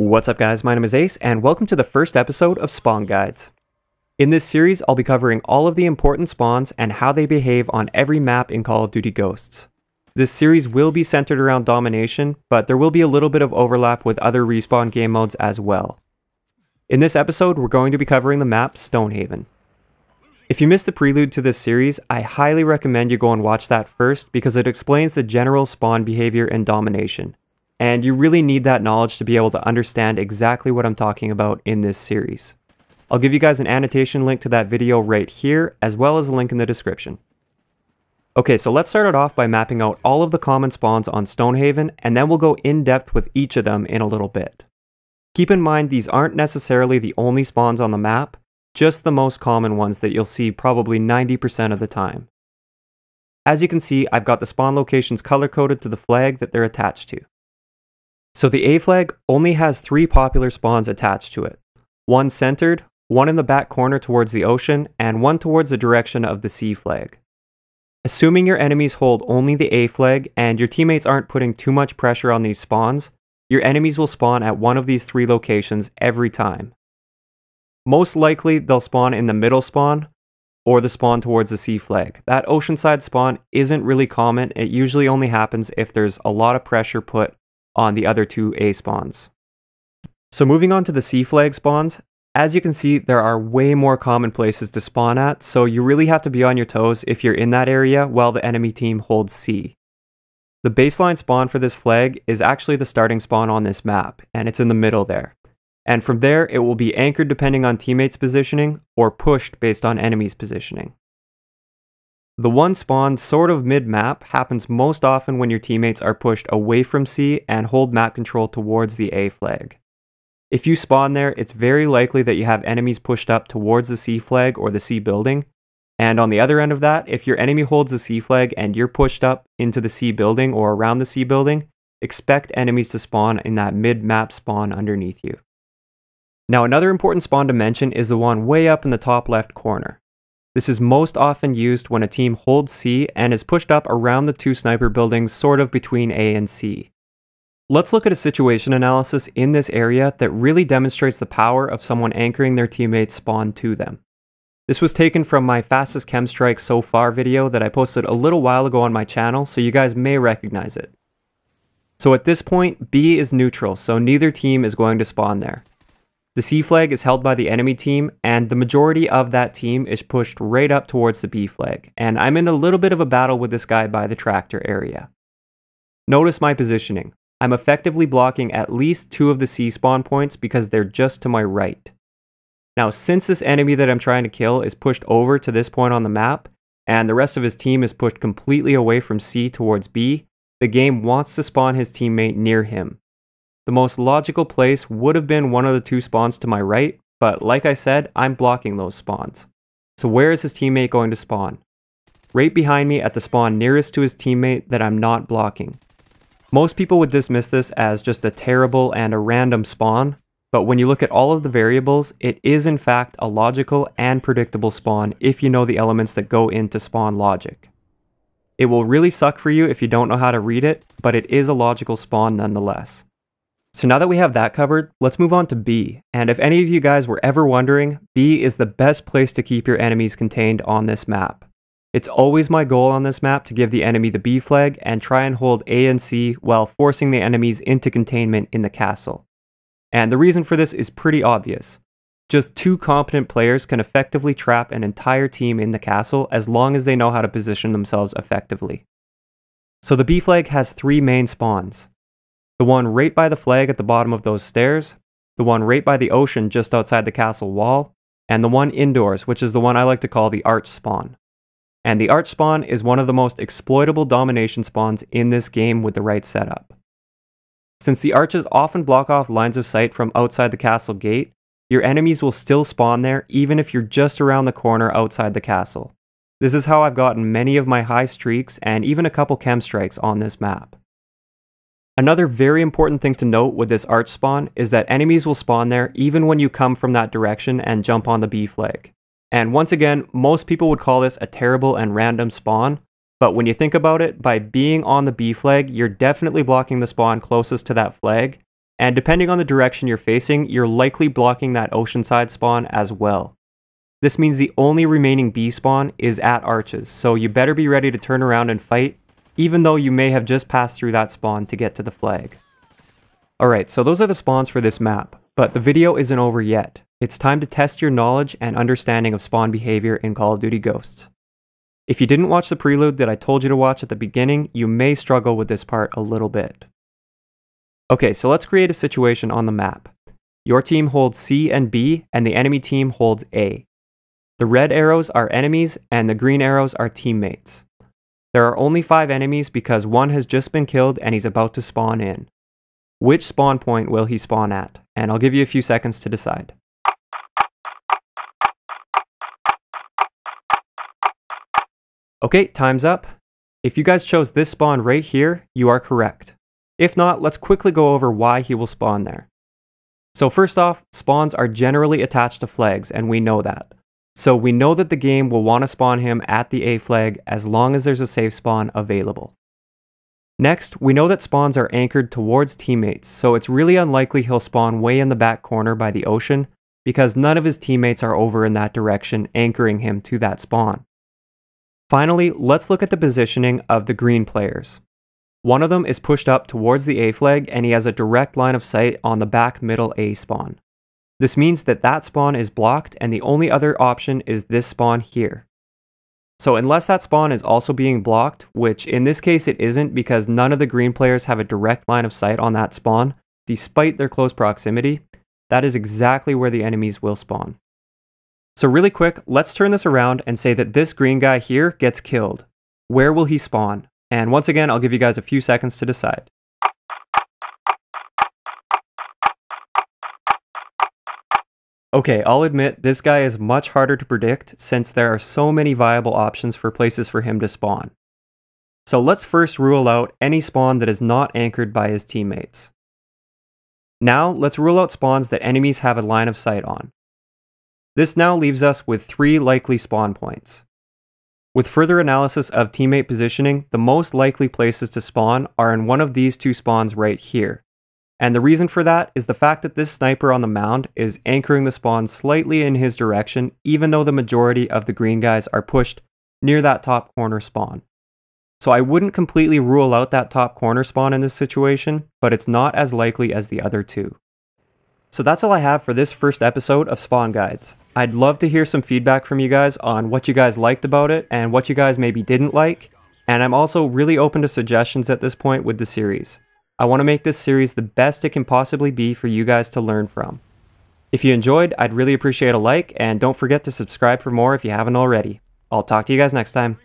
What's up guys, my name is Ace, and welcome to the first episode of Spawn Guides. In this series, I'll be covering all of the important spawns and how they behave on every map in Call of Duty Ghosts. This series will be centered around Domination, but there will be a little bit of overlap with other respawn game modes as well. In this episode, we're going to be covering the map Stonehaven. If you missed the prelude to this series, I highly recommend you go and watch that first because it explains the general spawn behavior in Domination. And you really need that knowledge to be able to understand exactly what I'm talking about in this series. I'll give you guys an annotation link to that video right here, as well as a link in the description. Okay, so let's start it off by mapping out all of the common spawns on Stonehaven, and then we'll go in depth with each of them in a little bit. Keep in mind these aren't necessarily the only spawns on the map, just the most common ones that you'll see probably 90% of the time. As you can see, I've got the spawn locations color-coded to the flag that they're attached to. So the A flag only has 3 popular spawns attached to it. One centered, one in the back corner towards the ocean, and one towards the direction of the C flag. Assuming your enemies hold only the A flag and your teammates aren't putting too much pressure on these spawns, your enemies will spawn at one of these 3 locations every time. Most likely they'll spawn in the middle spawn, or the spawn towards the C flag. That oceanside spawn isn't really common, it usually only happens if there's a lot of pressure put on the other 2 A spawns. So moving on to the C flag spawns, as you can see there are way more common places to spawn at, so you really have to be on your toes if you're in that area while the enemy team holds C. The baseline spawn for this flag is actually the starting spawn on this map, and it's in the middle there. And from there it will be anchored depending on teammates' positioning, or pushed based on enemies' positioning. The one spawn sort of mid-map happens most often when your teammates are pushed away from C and hold map control towards the A flag. If you spawn there, it's very likely that you have enemies pushed up towards the C flag or the C building, and on the other end of that, if your enemy holds the C flag and you're pushed up into the C building or around the C building, expect enemies to spawn in that mid-map spawn underneath you. Now another important spawn to mention is the one way up in the top left corner. This is most often used when a team holds C and is pushed up around the 2 sniper buildings sort of between A and C. Let's look at a situation analysis in this area that really demonstrates the power of someone anchoring their teammates' spawn to them. This was taken from my fastest chem strike so far video that I posted a little while ago on my channel, so you guys may recognize it. So at this point, B is neutral, so neither team is going to spawn there. The C flag is held by the enemy team, and the majority of that team is pushed right up towards the B flag, and I'm in a little bit of a battle with this guy by the tractor area. Notice my positioning. I'm effectively blocking at least 2 of the C spawn points because they're just to my right. Now, since this enemy that I'm trying to kill is pushed over to this point on the map, and the rest of his team is pushed completely away from C towards B, the game wants to spawn his teammate near him. The most logical place would have been one of the 2 spawns to my right, but like I said, I'm blocking those spawns. So where is his teammate going to spawn? Right behind me at the spawn nearest to his teammate that I'm not blocking. Most people would dismiss this as just a terrible and a random spawn, but when you look at all of the variables, it is in fact a logical and predictable spawn if you know the elements that go into spawn logic. It will really suck for you if you don't know how to read it, but it is a logical spawn nonetheless. So now that we have that covered, let's move on to B. And if any of you guys were ever wondering, B is the best place to keep your enemies contained on this map. It's always my goal on this map to give the enemy the B flag and try and hold A and C while forcing the enemies into containment in the castle. And the reason for this is pretty obvious. Just 2 competent players can effectively trap an entire team in the castle as long as they know how to position themselves effectively. So the B flag has 3 main spawns. The one right by the flag at the bottom of those stairs, the one right by the ocean just outside the castle wall, and the one indoors, which is the one I like to call the arch spawn. And the arch spawn is one of the most exploitable domination spawns in this game with the right setup. Since the arches often block off lines of sight from outside the castle gate, your enemies will still spawn there even if you're just around the corner outside the castle. This is how I've gotten many of my high streaks and even a couple chem strikes on this map. Another very important thing to note with this arch spawn is that enemies will spawn there even when you come from that direction and jump on the B flag. And once again, most people would call this a terrible and random spawn, but when you think about it, by being on the B flag, you're definitely blocking the spawn closest to that flag, And depending on the direction you're facing, you're likely blocking that oceanside spawn as well. This means the only remaining B spawn is at arches, so you better be ready to turn around and fight, even though you may have just passed through that spawn to get to the flag. Alright, so those are the spawns for this map, but the video isn't over yet. It's time to test your knowledge and understanding of spawn behavior in Call of Duty Ghosts. If you didn't watch the prelude that I told you to watch at the beginning, you may struggle with this part a little bit. Okay, so let's create a situation on the map. Your team holds C and B, and the enemy team holds A. The red arrows are enemies, and the green arrows are teammates. There are only 5 enemies because one has just been killed and he's about to spawn in. Which spawn point will he spawn at? And I'll give you a few seconds to decide. Okay, time's up. If you guys chose this spawn right here, you are correct. If not, let's quickly go over why he will spawn there. So first off, spawns are generally attached to flags, and we know that. So we know that the game will want to spawn him at the A flag as long as there's a safe spawn available. Next, we know that spawns are anchored towards teammates, so it's really unlikely he'll spawn way in the back corner by the ocean, because none of his teammates are over in that direction anchoring him to that spawn. Finally, let's look at the positioning of the green players. One of them is pushed up towards the A flag and he has a direct line of sight on the back middle A spawn. This means that that spawn is blocked and the only other option is this spawn here. So unless that spawn is also being blocked, which in this case it isn't because none of the green players have a direct line of sight on that spawn, despite their close proximity, that is exactly where the enemies will spawn. So really quick, let's turn this around and say that this green guy here gets killed. Where will he spawn? And once again, I'll give you guys a few seconds to decide. Okay, I'll admit this guy is much harder to predict since there are so many viable options for places for him to spawn. So let's first rule out any spawn that is not anchored by his teammates. Now let's rule out spawns that enemies have a line of sight on. This now leaves us with 3 likely spawn points. With further analysis of teammate positioning, the most likely places to spawn are in one of these 2 spawns right here. And the reason for that is the fact that this sniper on the mound is anchoring the spawn slightly in his direction, even though the majority of the green guys are pushed near that top corner spawn. So I wouldn't completely rule out that top corner spawn in this situation, but it's not as likely as the other 2. So that's all I have for this first episode of Spawn Guides. I'd love to hear some feedback from you guys on what you guys liked about it and what you guys maybe didn't like, and I'm also really open to suggestions at this point with the series. I want to make this series the best it can possibly be for you guys to learn from. If you enjoyed, I'd really appreciate a like, and don't forget to subscribe for more if you haven't already. I'll talk to you guys next time.